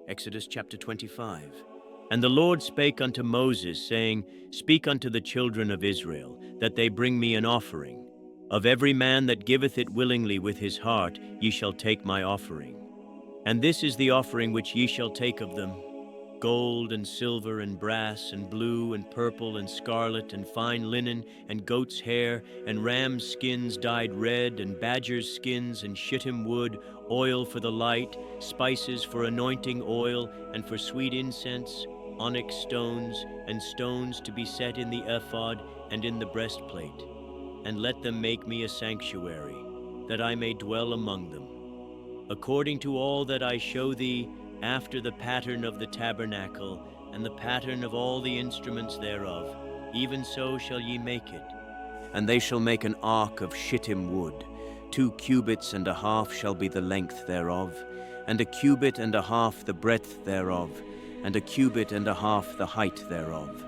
Exodus chapter 25. And the Lord spake unto Moses, saying, Speak unto the children of Israel, that they bring me an offering. Of every man that giveth it willingly with his heart, ye shall take my offering. And this is the offering which ye shall take of them: gold and silver and brass and blue and purple and scarlet and fine linen and goat's hair and ram's skins dyed red and badger's skins and shittim wood, oil for the light, spices for anointing oil and for sweet incense, onyx stones and stones to be set in the ephod and in the breastplate. And let them make me a sanctuary, that I may dwell among them. According to all that I show thee, after the pattern of the tabernacle, and the pattern of all the instruments thereof, even so shall ye make it. And they shall make an ark of shittim wood. 2 cubits and a half shall be the length thereof, and a cubit and a half the breadth thereof, and a cubit and a half the height thereof.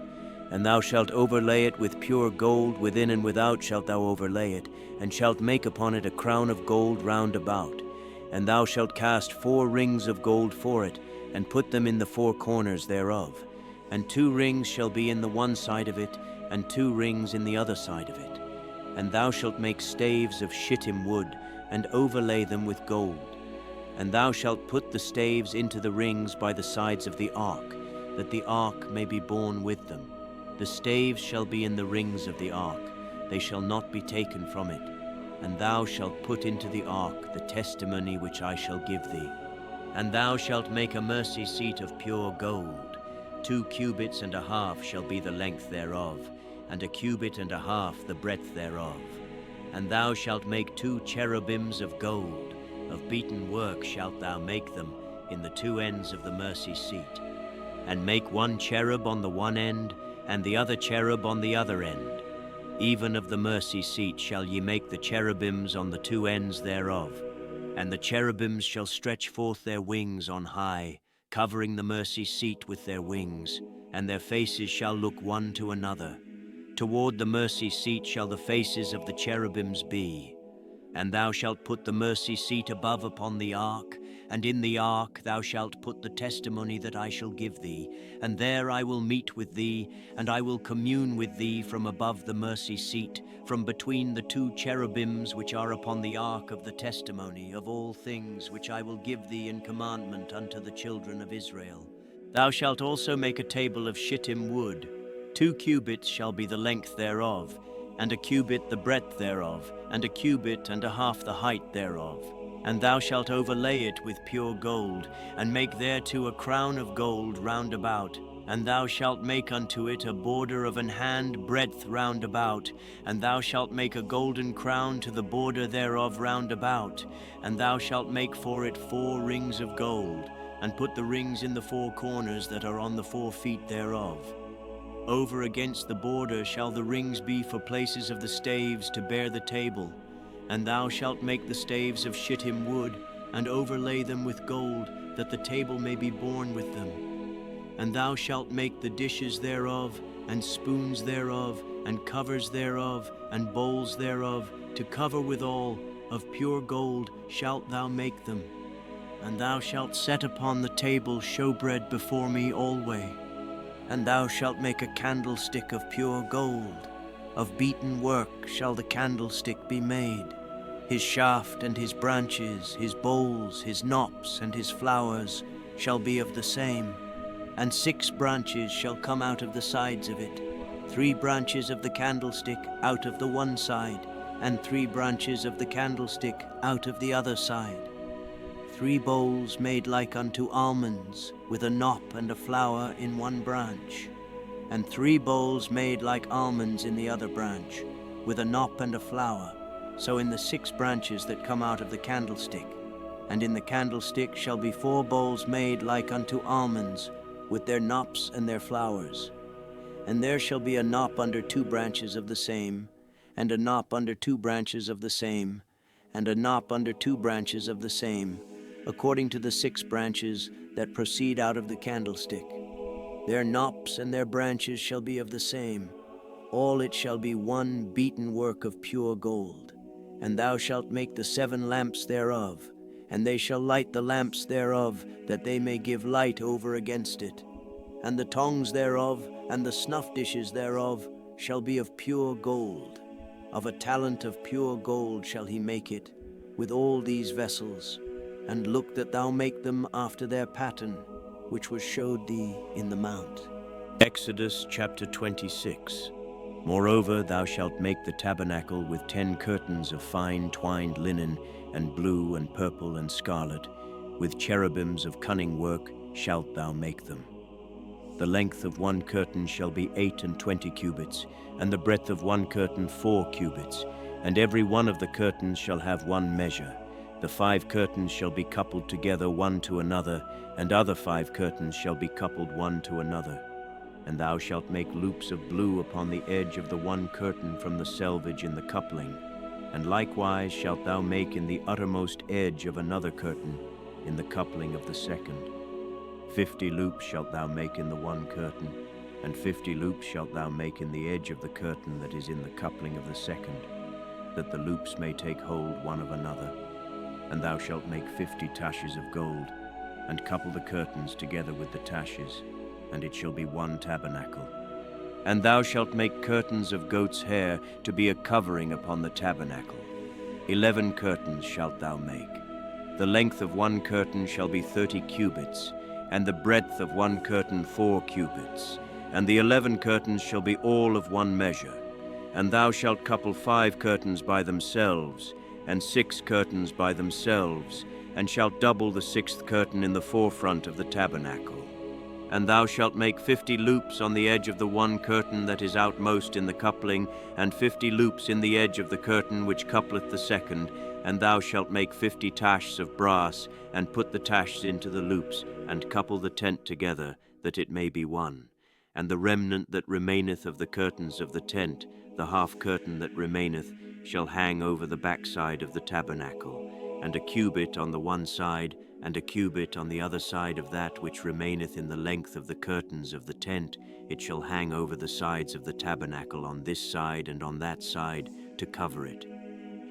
And thou shalt overlay it with pure gold, within and without shalt thou overlay it, and shalt make upon it a crown of gold round about. And thou shalt cast 4 rings of gold for it, and put them in the 4 corners thereof. And 2 rings shall be in the one side of it, and 2 rings in the other side of it. And thou shalt make staves of shittim wood, and overlay them with gold. And thou shalt put the staves into the rings by the sides of the ark, that the ark may be borne with them. The staves shall be in the rings of the ark, they shall not be taken from it. And thou shalt put into the ark the testimony which I shall give thee. And thou shalt make a mercy seat of pure gold. 2 cubits and a half shall be the length thereof, and a cubit and a half the breadth thereof. And thou shalt make 2 cherubims of gold. Of beaten work shalt thou make them in the 2 ends of the mercy seat. And make 1 cherub on the one end, and the other cherub on the other end. Even of the mercy seat shall ye make the cherubims on the 2 ends thereof. And the cherubims shall stretch forth their wings on high, covering the mercy seat with their wings, and their faces shall look one to another. Toward the mercy seat shall the faces of the cherubims be. And thou shalt put the mercy seat above upon the ark, and in the ark thou shalt put the testimony that I shall give thee. And there I will meet with thee, and I will commune with thee from above the mercy seat, from between the 2 cherubims which are upon the ark of the testimony of all things which I will give thee in commandment unto the children of Israel. Thou shalt also make a table of shittim wood. 2 cubits shall be the length thereof, and a cubit the breadth thereof, and a cubit and a half the height thereof. And thou shalt overlay it with pure gold, and make thereto a crown of gold round about. And thou shalt make unto it a border of an hand breadth round about. And thou shalt make a golden crown to the border thereof round about. And thou shalt make for it 4 rings of gold, and put the rings in the 4 corners that are on the 4 feet thereof. Over against the border shall the rings be for places of the staves to bear the table. And thou shalt make the staves of shittim wood, and overlay them with gold, that the table may be borne with them. And thou shalt make the dishes thereof, and spoons thereof, and covers thereof, and bowls thereof, to cover withal, of pure gold shalt thou make them. And thou shalt set upon the table showbread before me alway. And thou shalt make a candlestick of pure gold. Of beaten work shall the candlestick be made. His shaft and his branches, his bowls, his knops, and his flowers shall be of the same. And 6 branches shall come out of the sides of it, 3 branches of the candlestick out of the one side, and 3 branches of the candlestick out of the other side. 3 bowls made like unto almonds, with a knop and a flower in one branch. And 3 bowls made like almonds in the other branch, with a knop and a flower, so in the 6 branches that come out of the candlestick. And in the candlestick shall be 4 bowls made like unto almonds, with their knops and their flowers. And there shall be a knop under 2 branches of the same, and a knop under 2 branches of the same, and a knop under 2 branches of the same, according to the 6 branches that proceed out of the candlestick. Their knops and their branches shall be of the same. All it shall be one beaten work of pure gold. And thou shalt make the 7 lamps thereof, And they shall light the lamps thereof, that they may give light over against it. And the tongs thereof, and the snuff dishes thereof, shall be of pure gold. Of a talent of pure gold shall he make it, with all these vessels. And look that thou make them after their pattern, which was showed thee in the mount. Exodus chapter 26. Moreover, thou shalt make the tabernacle with 10 curtains of fine twined linen, and blue and purple and scarlet, with cherubims of cunning work shalt thou make them. The length of one curtain shall be 28 cubits, and the breadth of one curtain 4 cubits, and every one of the curtains shall have one measure. The 5 curtains shall be coupled together one to another, and other 5 curtains shall be coupled one to another. And thou shalt make loops of blue upon the edge of the one curtain from the selvage in the coupling, and likewise shalt thou make in the uttermost edge of another curtain in the coupling of the second. 50 loops shalt thou make in the one curtain, and 50 loops shalt thou make in the edge of the curtain that is in the coupling of the second, that the loops may take hold one of another. And thou shalt make 50 taches of gold, and couple the curtains together with the taches, and it shall be one tabernacle. And thou shalt make curtains of goat's hair to be a covering upon the tabernacle. 11 curtains shalt thou make. The length of one curtain shall be 30 cubits, and the breadth of one curtain 4 cubits, and the 11 curtains shall be all of one measure. And thou shalt couple 5 curtains by themselves, and 6 curtains by themselves, and shalt double the 6th curtain in the forefront of the tabernacle. And thou shalt make 50 loops on the edge of the one curtain that is outmost in the coupling, and 50 loops in the edge of the curtain which coupleth the second. And thou shalt make 50 taches of brass, and put the taches into the loops, and couple the tent together, that it may be one. And the remnant that remaineth of the curtains of the tent, the half curtain that remaineth, shall hang over the backside of the tabernacle, and a cubit on the one side, and a cubit on the other side of that which remaineth in the length of the curtains of the tent, it shall hang over the sides of the tabernacle on this side and on that side, to cover it.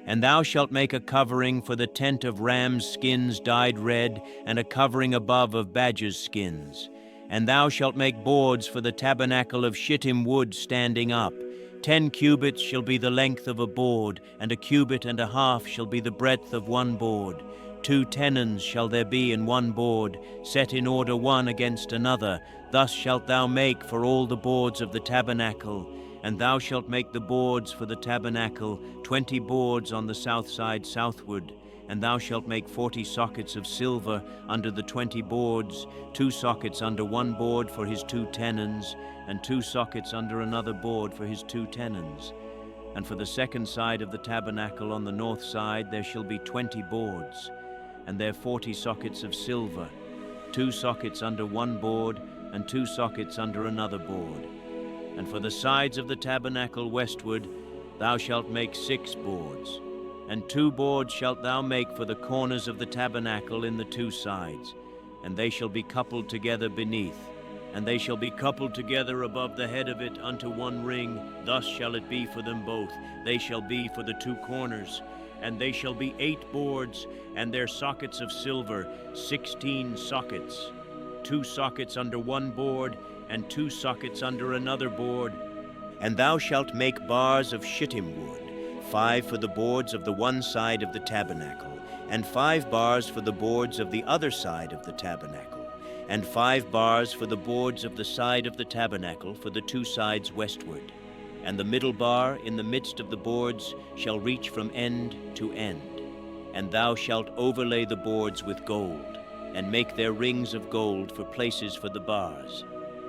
And thou shalt make a covering for the tent of rams' skins dyed red, and a covering above of badgers' skins. And thou shalt make boards for the tabernacle of shittim wood standing up. 10 cubits shall be the length of a board, and a cubit and a half shall be the breadth of one board. 2 tenons shall there be in one board, set in order one against another. Thus shalt thou make for all the boards of the tabernacle. And thou shalt make the boards for the tabernacle, 20 boards on the south side southward. And thou shalt make 40 sockets of silver under the 20 boards, 2 sockets under one board for his 2 tenons, and 2 sockets under another board for his 2 tenons. And for the second side of the tabernacle on the north side there shall be 20 boards, and there 40 sockets of silver, 2 sockets under one board, and 2 sockets under another board. And for the sides of the tabernacle westward thou shalt make 6 boards, and 2 boards shalt thou make for the corners of the tabernacle in the 2 sides, and they shall be coupled together beneath, and they shall be coupled together above the head of it unto one ring. Thus shall it be for them both. They shall be for the 2 corners. And they shall be 8 boards, and their sockets of silver, 16 sockets, 2 sockets under one board, and 2 sockets under another board. And thou shalt make bars of shittim wood, 5 for the boards of the one side of the tabernacle, and 5 bars for the boards of the other side of the tabernacle, and 5 bars for the boards of the side of the tabernacle for the 2 sides westward. And the middle bar in the midst of the boards shall reach from end to end. And thou shalt overlay the boards with gold, and make their rings of gold for places for the bars.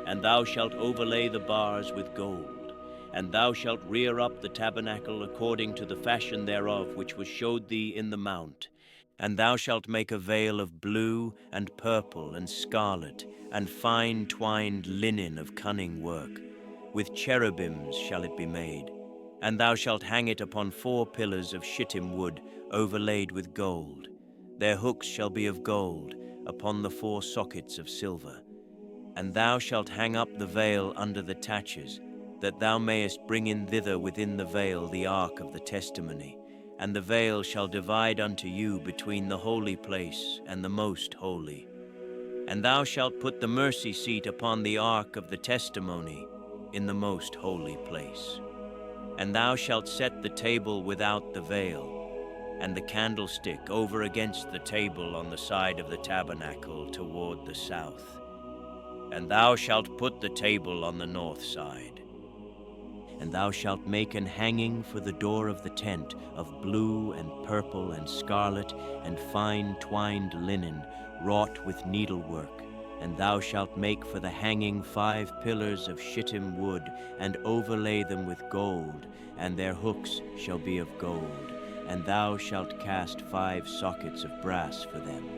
And thou shalt overlay the bars with gold. And thou shalt rear up the tabernacle according to the fashion thereof which was showed thee in the mount. And thou shalt make a veil of blue and purple and scarlet, and fine twined linen of cunning work. With cherubims shall it be made. And thou shalt hang it upon 4 pillars of shittim wood, overlaid with gold. Their hooks shall be of gold, upon the 4 sockets of silver. And thou shalt hang up the veil under the taches, that thou mayest bring in thither within the veil the ark of the testimony. And the veil shall divide unto you between the holy place and the most holy. And thou shalt put the mercy seat upon the ark of the testimony in the most holy place. And thou shalt set the table without the veil, and the candlestick over against the table on the side of the tabernacle toward the south. And thou shalt put the table on the north side. And thou shalt make an hanging for the door of the tent of blue and purple and scarlet and fine twined linen, wrought with needlework. And thou shalt make for the hanging 5 pillars of shittim wood, and overlay them with gold, and their hooks shall be of gold. And thou shalt cast 5 sockets of brass for them.